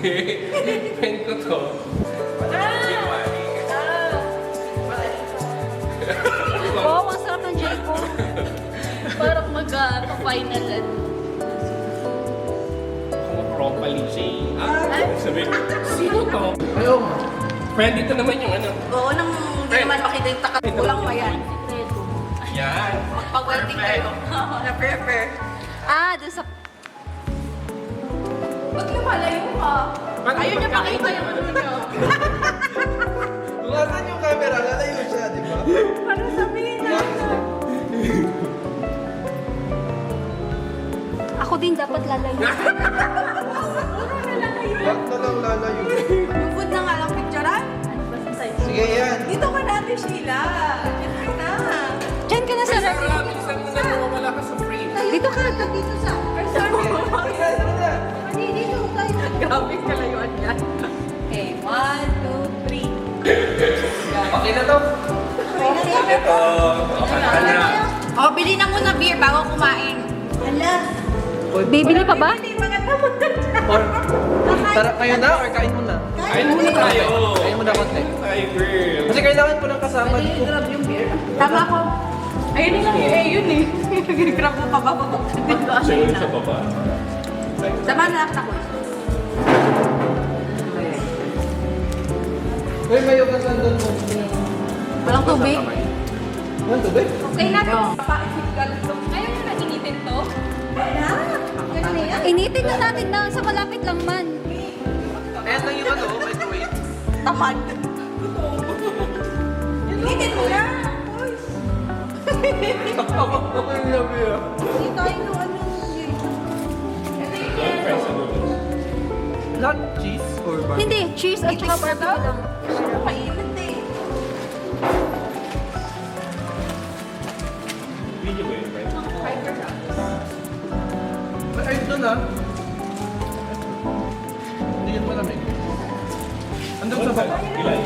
Pen ko to. Wow, ang sarap ng gel ko. Parang mag-final. Kung properly siya. Ay? Sabi ko, sino to? Ayaw. Friend, dito naman yung ano. Oo, nang hindi naman makita yung takatulang pa yan. Yan. Magpag-welding kayo. Na-prepare. Ah, doon sa... Ba't lumalayo ka? Ayun niya pakita yung ano niyo. Kung asan yung camera, lalayo siya, di ba? Para sabihin na. Ako din dapat lalayo. Ba't na lang lalayo? Yung food na nga lang picturean. Sige yan. Dito ka natin, Sheila. Diyan ka na. Diyan ka na sa Saan mo bilisan mo na mawawala ka sa frame? Dito ka, dito sa... Dito tayo. Grabe kalayuan yan. Okay, 1, 2, 3. Okay na to. Ito. Okay na. Oh, bili na muna beer bago kumain. Hala. Bibili pa ba? Hindi, mga tamad. Or, tara kayo na or kain muna? Kain muna tayo. Kain muna konti. Ay, girl. Kasi kailangan ko ng kasama dito. Grab yung beer. Tama ko. Ayun lang yung yun eh. Grab mo pa ba? Dito Siya yun sa baba. Tama na lang ako. Uy, may yugasan doon mo. Walang tubig. Walang tubig? Okay na to. Ayaw mo na initin to? Wala. Ganun na yan. Initin na natin na sa malapit lang man. Ayan lang yung ano, microwave. Tamad. Initin mo na. Ako yung labi ah. Hindi tayo ng ano. Lahat cheese or bar? Hindi, cheese at saka barbecue lang. Mainit eh. Video ba yun, friend? Ay, doon ah. Hindi yun malamig. Andun sa baba. Ilan?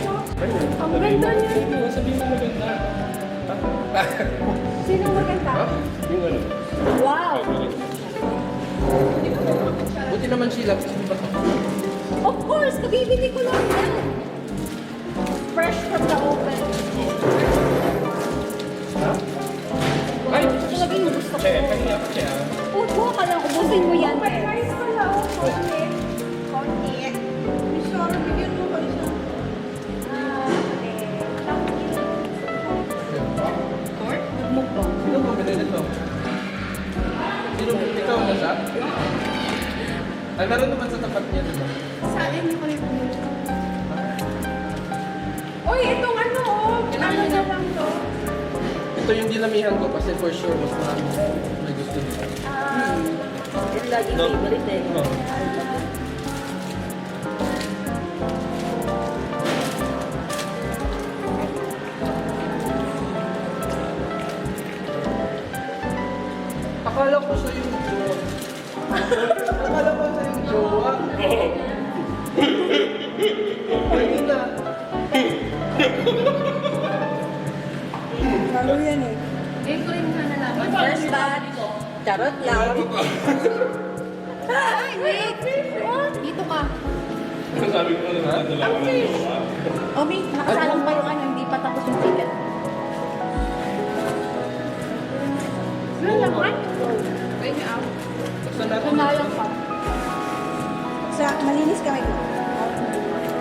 Ang ganda niya. Sabihin mo maganda. Sino maganda? Yung ano? Wow! Buti naman sila. Kasi di ba ito? Of course, kabibili ko lang yan. Fresh from the oven. Ay, Talaga yung gusto ko. Che, kanina pa siya. Upo ka lang, ubusin mo yan. Rice ko lang. Konti. Konti. Sorry, bigyan mo ko isa. Nagmukbang. Sino mo bili nito? Sino mo? Ikaw na siya? Ay, meron naman sa tapat niya, di ba? Saan ko rin bumili? Uy, itong ano oh. Ano na lang to? Ito yung dinamihan ko kasi for sure mas marami may gusto nito. Yung lagi No. favorite eh. No. Akala ko siya yung jowa. Akala ko siya yung jowa. Hindi na. Lalo yan eh. Ngayon ko rin na nalaman. First batch. Charot lang. Ay, wait! Dito ka. Sabi ko na dalawa ng jowa. Omi, nakasalang pa yung ano, hindi pa tapos yung ticket. Ano naman? Wait out. Basta natin. Kanalang pa. Sa malinis kami.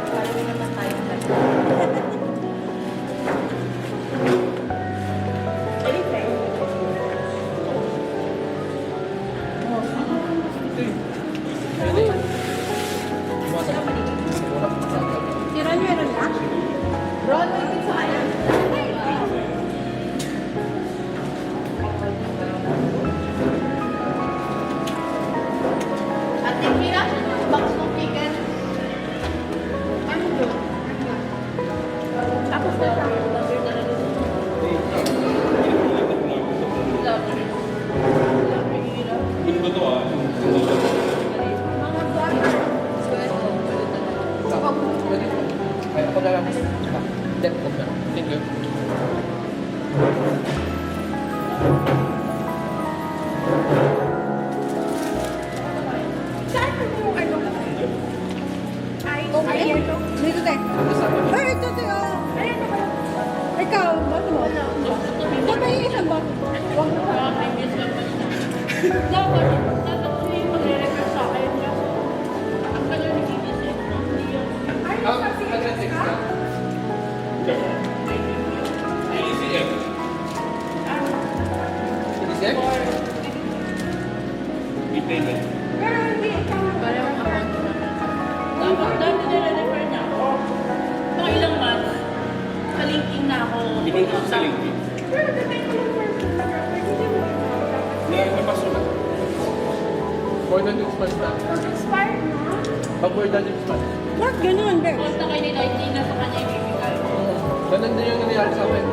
Para rin naman tayo. Tira nyo yun na? Ron, may pizza ka yan. Ate Kira, box ng chicken. Ano yun? Tapos na lang. Gusto to ah. Mga buwan. Ay, ako na lang. Hindi, huwag na. Thank you. Saan mo yung ano? Ay, ito, ito. Ikaw, ano mo? Ito ba yung isang ba? Dapat siya yung magre-refer sa akin. Kaso, ang kanya nag-iisip. Hindi yun. Nag-text ka? ACM. Sinisek? Repayment. Pero hindi, ikaw. Parang account ko naman. Dapat dati nire-refer niya ako. Mga ilang months, sa LinkedIn na ako. Pinunta ko sa LinkedIn. Pero depende lang person. Hindi mo. Napasok na. More than 6 months na. Expired na. Pag more than 6 months. Bakit ganun, Bex? Punta kay nila, hindi na sa kanya ibibigay. Ganun din yung nangyari sa akin.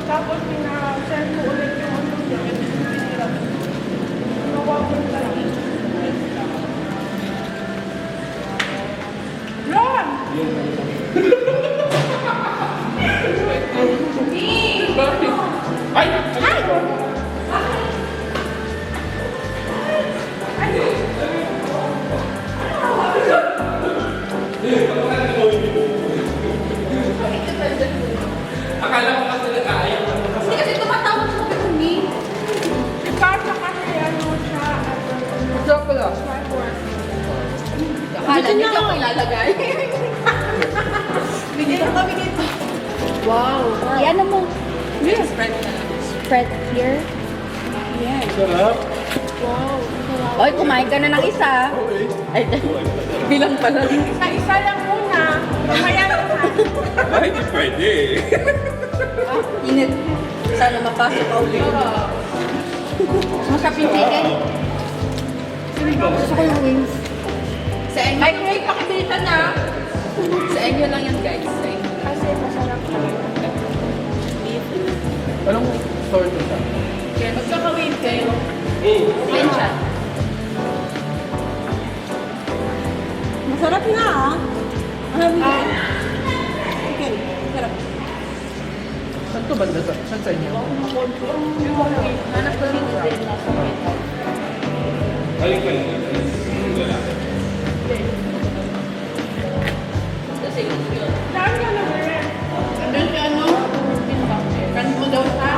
Tapos pina-send ko ulit yung ano niya. Kasi pinira. Nawag ko lang. Ron! Ay! Akala ko kasi nag-aayos. Hindi kasi tumatawag sa kami. Ipasa kasi ano siya. Siya pala. Akala niya ako ilalagay. Bigyan mo kami dito. Wow. Yan mo. Yes. Spread na lang. Spread here. Yan. Sarap. Wow. Oy, kumain ka na ng isa. Okay. Ay, bilang pala. Isa lang muna. Mamaya na ha. Ay, di pwede. Init. Sana mapasok ka ulit. Masarap yung chicken. Gusto ko yung wings. Sa inyo. Ay, Ray, pakibilitan na. Sa inyo lang yan, guys. Sa inyo. Kasi masarap na. Anong store to siya? Magkakawin kayo. Yan siya. Masarap nga ah. Chicken. Masarap. Saan to banda? Saan sa inyo? Hanap ko rin din. Balik ka lang. Kasi yun. Saan ka na rin? Andun si ano? Kan mo daw sa?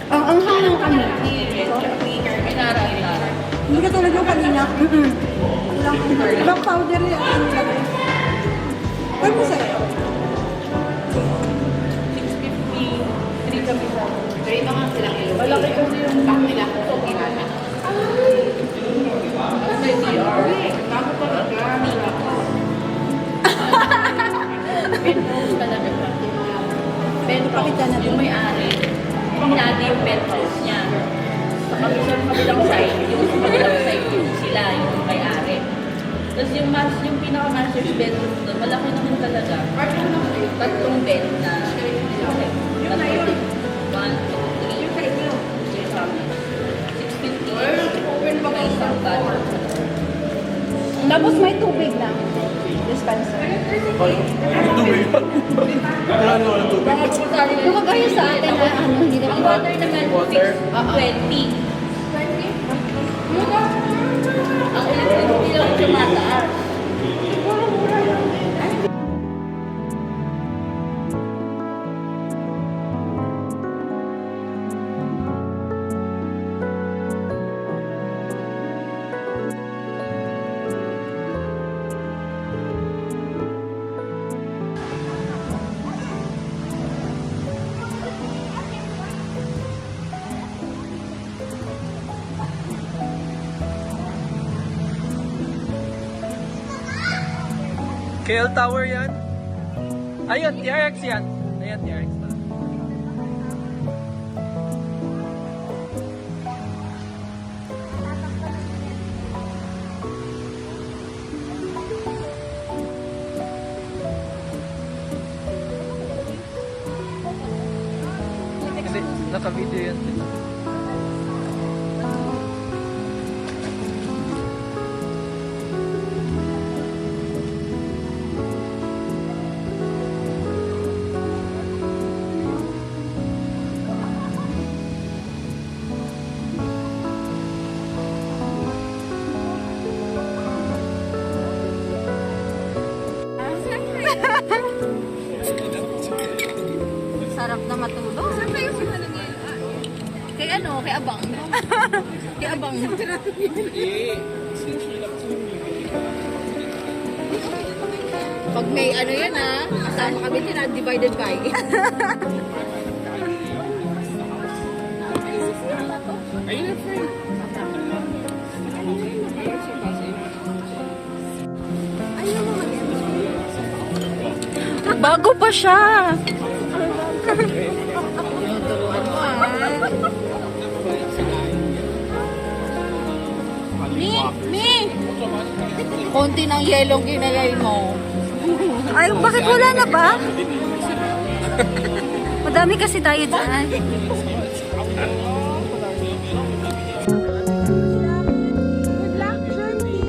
Ang anghang ng kami. Pinara-inara. Hindi ka tulad yung kanina. Black powder yung ano nilagay. Ay, masarap. 650. 3 kami sa. Pero ito nga silang ilo. Malaki kasi yung Back nila. So, kinala. Kasi DR. Bago talaga. Penthouse talaga siya. Pakita Penthouse. natin. Yung may-ari. Pinadi yung penthouse niya. Sa kabilang side, yung sa kabilang side, yung sila, yung may-ari. Tapos yung pinaka-master's bedroom doon, malaki naman talaga. Tatlong bed na malaki. Tatlong bed. 1, 2, 3. Yung sa inyo. Yung sa amin. 650. Open pa kayo isang bed. Tapos may tubig na. Dispenser. Tubig. Ano ang tubig? Baka po sa atin. Kung kagaya sa atin na ano, hindi Ang naman. water naman, Water? 20. Ang electricity lang tumataas. KL Tower yan? Ayun, TRX yan. Ayan, TRX na. Kasi naka-video yan. ano, kay Abang. Kay Abang. Pag may ano yan kasama kami din divided by. Ayun na, friend. Bago pa siya. Tinuturuan mo Mi! Konti ng yelong ginagay mo. Ay, bakit wala na ba? Madami kasi tayo dyan. Good luck, Jeremy.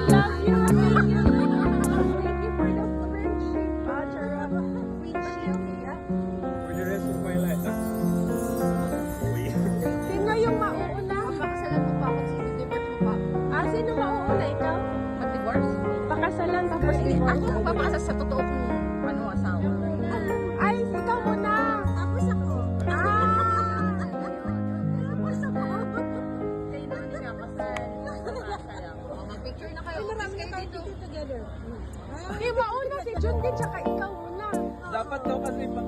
Love you. Thank you for the friendship. Windshield, yeah. For the rest of my life. Sino yung mauuna? Pakasalan mo pa ako sa divorce mo pa. Sino mauuna? Ikaw? Mag-divorce? Pakasalan tapos Ako magpapakasal sa totoo kong asawa. Ay, ikaw muna. Tapos ako. Tapos ako. Kayo na hindi nga kasal. Mag-picture na kayo. Marami na tayo together. Hindi, mauna si Jun din, tsaka ikaw muna. Dapat daw kasi pag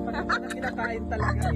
kinakain talaga.